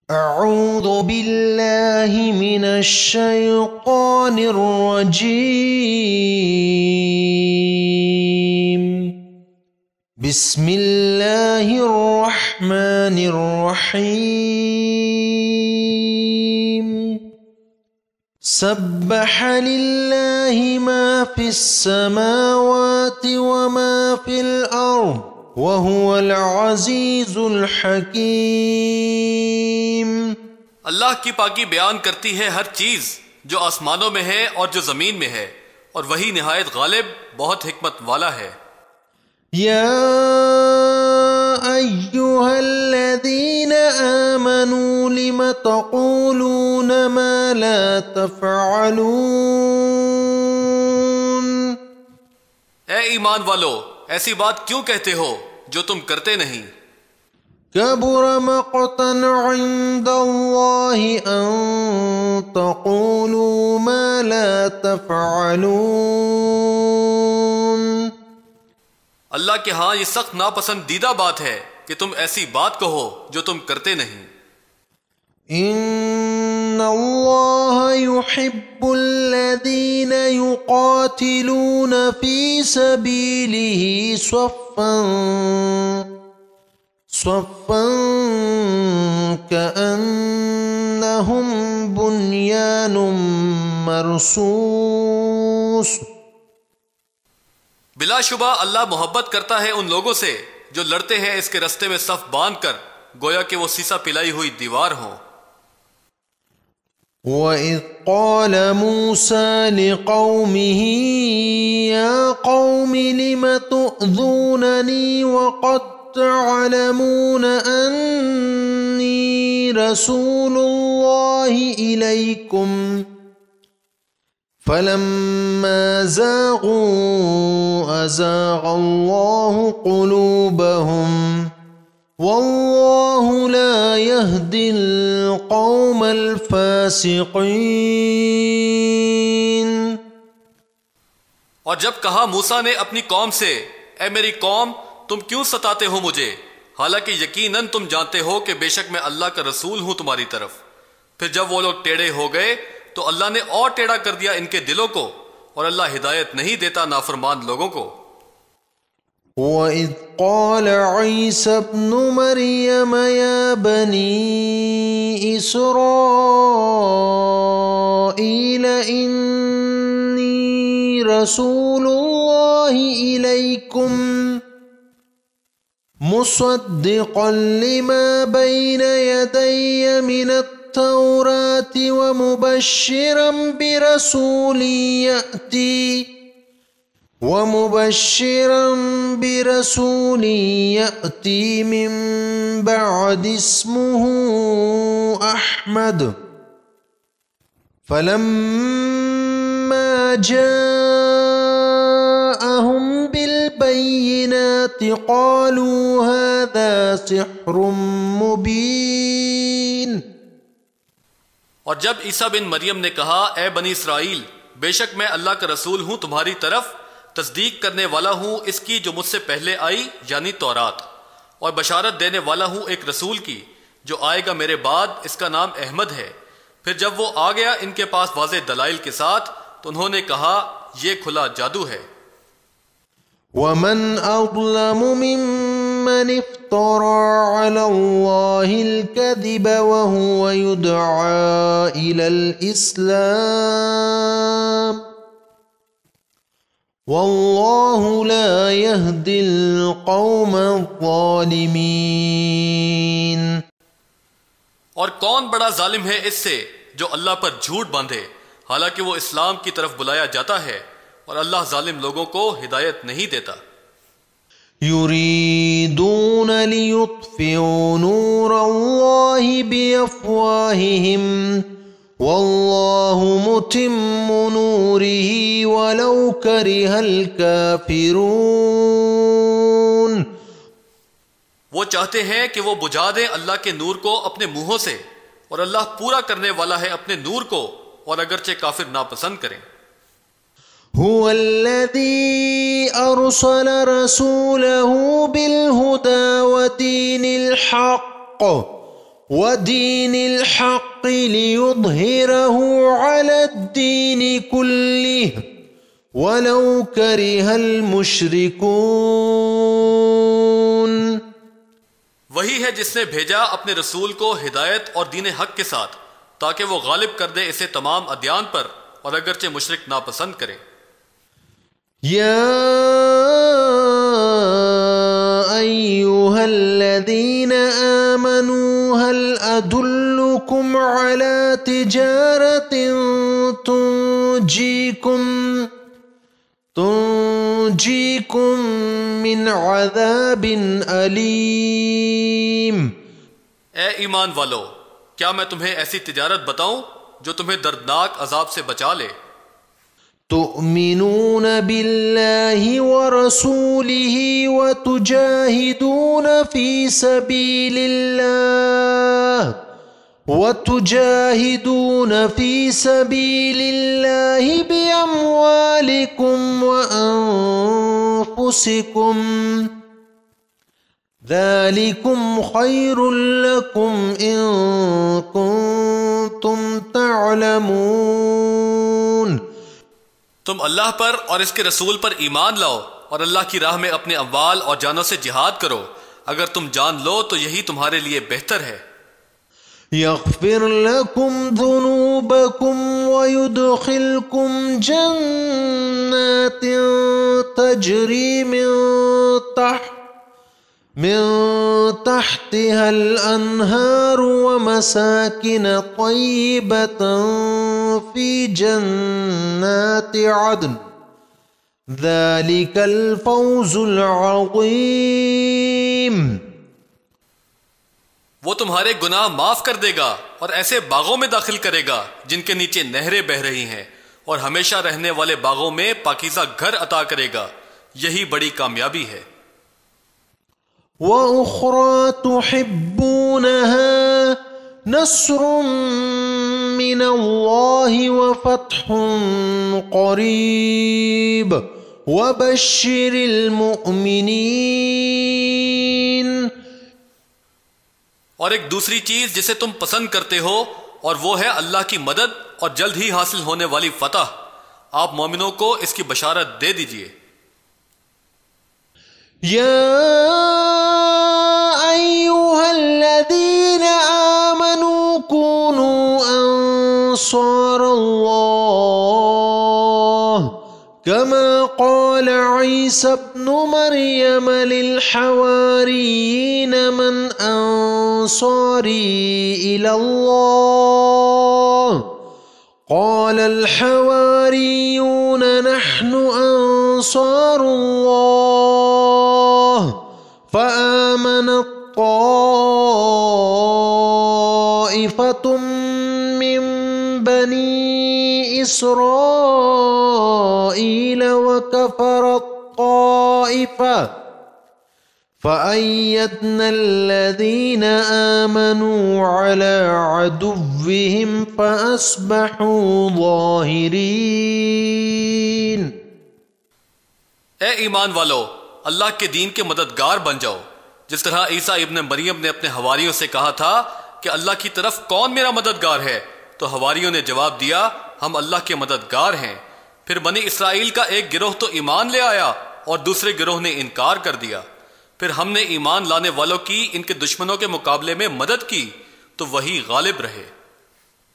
اعوذ باللہ من الشیطان الرجیم بسم اللہ الرحمن الرحیم سبح للہ ما فی السماوات وما فی الارض وَهُوَ الْعَزِيزُ الْحَكِيمُ۔ اللہ کی پاکی بیان کرتی ہے ہر چیز جو آسمانوں میں ہے اور جو زمین میں ہے، اور وہی نہایت غالب بہت حکمت والا ہے۔ یا ایھا الذین آمنوا لم تقولون ما لا تفعلون۔ اے ایمان والو، ایسی بات کیوں کہتے ہو جو تم کرتے نہیں؟ کبر مقتا عند اللہ ان تقولوا ما لا تفعلون۔ اللہ کے ہاں یہ سخت ناپسندیدہ بات ہے کہ تم ایسی بات کہو جو تم کرتے نہیں۔ ان اللہ يحب الذین یقاتلون فی سبیلہ صفا کأنہم بنیان مرصوص۔ بلا شبہ اللہ محبت کرتا ہے ان لوگوں سے جو لڑتے ہیں اس کے رستے میں صف باندھ کر، گویا کہ وہ سیسا پلائی ہوئی دیوار ہوں۔ وَإِذْ قَالَ مُوسَى لِقَوْمِهِ يَا قَوْمِ لِمَ تُؤْذُونَنِي وَقَدْ تَعْلَمُونَ أَنِّي رَسُولُ اللَّهِ إِلَيْكُمْ فَلَمَّا زَاغُوا أَزَاغَ اللَّهُ قُلُوبَهُمْ وَاللَّهُ لَا يَهْدِي الْقَوْمَ الْفَاسِقِينَ۔ اور جب کہا موسیٰ نے اپنی قوم سے، اے میری قوم، تم کیوں ستاتے ہو مجھے، حالانکہ یقیناً تم جانتے ہو کہ بے شک میں اللہ کا رسول ہوں تمہاری طرف۔ پھر جب وہ لوگ ٹیڑھے ہو گئے تو اللہ نے اور ٹیڑھا کر دیا ان کے دلوں کو، اور اللہ ہدایت نہیں دیتا نافرمان لوگوں کو۔ وَإِذْ قَالَ عِيسَى ابْنُ مَرْيَمَ يَا بَنِي إِسْرَائِيلَ إِنِّي رَسُولُ اللَّهِ إِلَيْكُمْ مُصَدِّقًا لِمَا بَيْنَ يَدَيَّ مِنَ التَّوْرَاةِ ومبشرا برسول يأتي من بعد اسمه أحمد فلما جاءهم بالبينات قالوا هذا سحر مبين۔ اور جب عیسیٰ بن مریم نے کہا، اے بنی اسرائیل، بے شک میں اللہ کا رسول ہوں تمہاری طرف، تصدیق کرنے والا ہوں اس کی جو مجھ سے پہلے آئی یعنی تورات، اور بشارت دینے والا ہوں ایک رسول کی جو آئے گا میرے بعد، اس کا نام احمد ہے۔ پھر جب وہ آ گیا ان کے پاس واضح دلائل کے ساتھ تو انہوں نے کہا یہ کھلا جادو ہے۔ وَمَنْ أَظْلَمُ مِمَّنِ افْتَرَى عَلَى اللَّهِ الْكَذِبَ وَهُوَ يُدْعَى إِلَى الْإِسْلَامِ وَاللَّهُ لَا يَهْدِي الْقَوْمَ الظَّالِمِينَ۔ اور کون بڑا ظالم ہے اس سے جو اللہ پر جھوٹ باندھے، حالانکہ وہ اسلام کی طرف بلایا جاتا ہے، اور اللہ ظالم لوگوں کو ہدایت نہیں دیتا۔ يُرِيدُونَ لِيُطْفِئُوا نُورَ اللَّهِ بِأَفْوَاهِهِمْ وَاللَّهُ مُتِمُّ نُورِهِ وَلَوْ كَرِهَ الْكَافِرُونَ۔ وہ چاہتے ہیں کہ وہ بجھا دیں اللہ کے نور کو اپنے منہوں سے، اور اللہ پورا کرنے والا ہے اپنے نور کو، اور اگرچہ کافر ناپسند کریں۔ هو الذي أرسل رسوله بالهدى ودين الحق ودين الحق ليظهره على الدين كله ولو كره المشركون. وہی ہے جس نے بھیجا اپنے رسول کو ہدایت اور دین حق کے ساتھ تاکہ وہ غالب کر دے اسے تمام ادیان پر اور اگرچہ مشرک ناپسند کرے. يا أيها الذين آمنوا هل أدلكم على تجارة تنجيكم من عذاب أليم. اے ایمان والو، کیا میں تمہیں ایسی تجارت بتاؤں جو تمہیں دردناک عذاب سے بچا لے؟ تؤمنون بالله ورسوله وتجاهدون في سبيل الله بأموالكم وأنفسكم ذلكم خير لكم إن كنتم تعلمون. تم اللہ پر اور اس کے رسول پر ایمان لاؤ اور اللہ کی راہ میں اپنے اموال اور جانوں سے جہاد کرو، اگر تم جان لو تو یہی تمہارے لیے بہتر ہے. يغفر لكم ذنوبكم ويدخلكم جنات تجري من تحتها الأنهار ومساكن طيبة في جنات عدن ذلك الفوز العظيم. وہ تمہارے گناہ معاف کر دے گا اور ایسے باغوں میں داخل کرے گا جن کے نیچے نہریں بہہ رہی ہیں، اور ہمیشہ رہنے والے باغوں میں پاکیزہ گھر عطا کرے گا، یہی بڑی کامیابی ہے. وَأُخْرَى تُحِبُّونَهَا نَصْرٌ مِّنَ اللَّهِ وَفَتْحٌ قَرِيبٌ وَبَشِّرِ الْمُؤْمِنِينَ. اور ایک دوسری چیز جسے تم پسند کرتے ہو، اور وہ ہے اللہ کی مدد اور جلد ہی حاصل ہونے والی فتح. آپ مومنوں کو اس کی بشارت دے دیجئے. يا أيها الذين آمنوا كونوا أنصار الله كما قال عيسى ابن مريم للحواريين من أنصاري إلى الله قال الحواريون نحن أنصار الله فآمنت طائفة من بني إسرائيل وكفرت طائفة فأيدنا الذين آمنوا على عدوهم فأصبحوا ظاهرين. اے ایمان والو، اللہ کے دین کے مددگار بن جاؤ، جس طرح عیسیٰ ابن مریم نے اپنے حواریوں سے کہا تھا کہ اللہ کی طرف کون میرا مددگار ہے، تو حواریوں نے جواب دیا ہم اللہ کے مددگار ہیں. پھر بنی اسرائیل کا ایک گروہ تو ایمان لے آیا اور دوسرے گروہ نے انکار کر دیا. پھر ہم نے ایمان لانے والوں کی ان کے دشمنوں کے مقابلے میں مدد کی تو وہی غالب رہے.